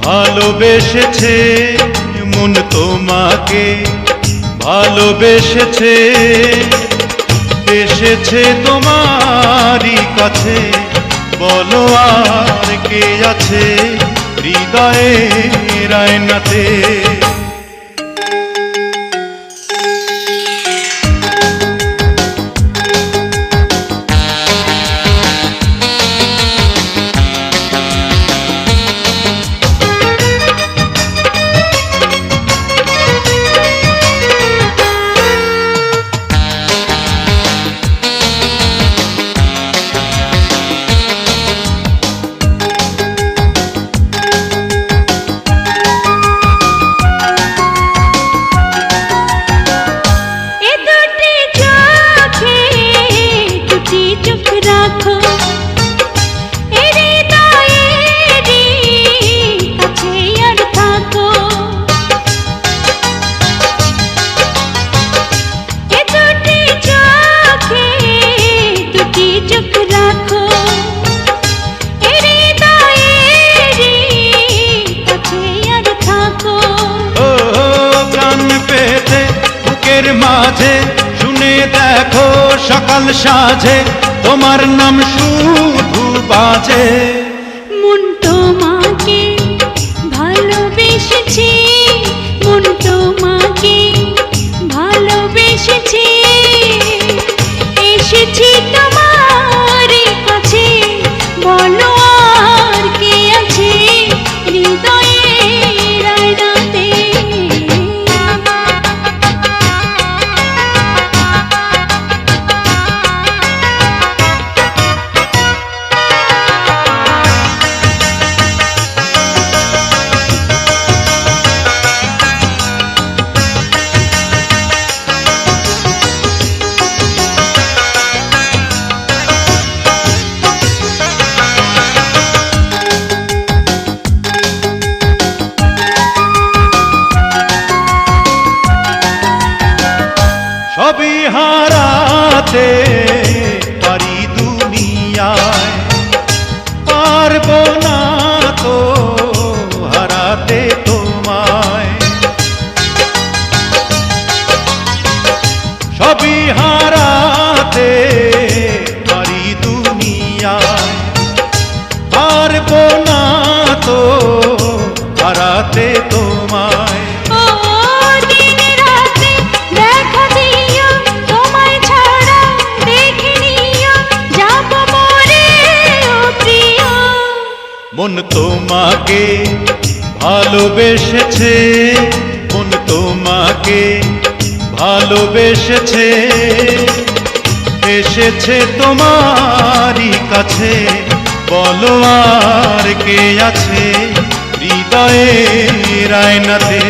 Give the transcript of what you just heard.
ভালোবেসেছে মন তোমাকে, ভালোবেসেছে, এসেছে তোমারই কাছে। বলো আর কে আছে হৃদয়ের আয়নাতে? মাঝে শুনে দেখো সকাল সাজে তোমার নাম শুধু বাজে। মন তোমাকে ভালোবেসেছে, মন তোমাকে ভালোবেসেছে, এসেছি তোমার কাছে। বলো আর কে আছে হৃদয়ের আয়নাতে? সবই হারাতে পারি দুনিয়ায়, পারবো না তো হারাতে তোমায়। সবই হারাতে পারি দুনিয়ায়, পারবো না তো হারাতে তোমায়। মন তোমাকে ভালোবেসেছে, মন তোমাকে ভালোবেসেছে, এসেছে তোমারই কাছে। বলো আর কে আছে হৃদয়ের আয়নাতে?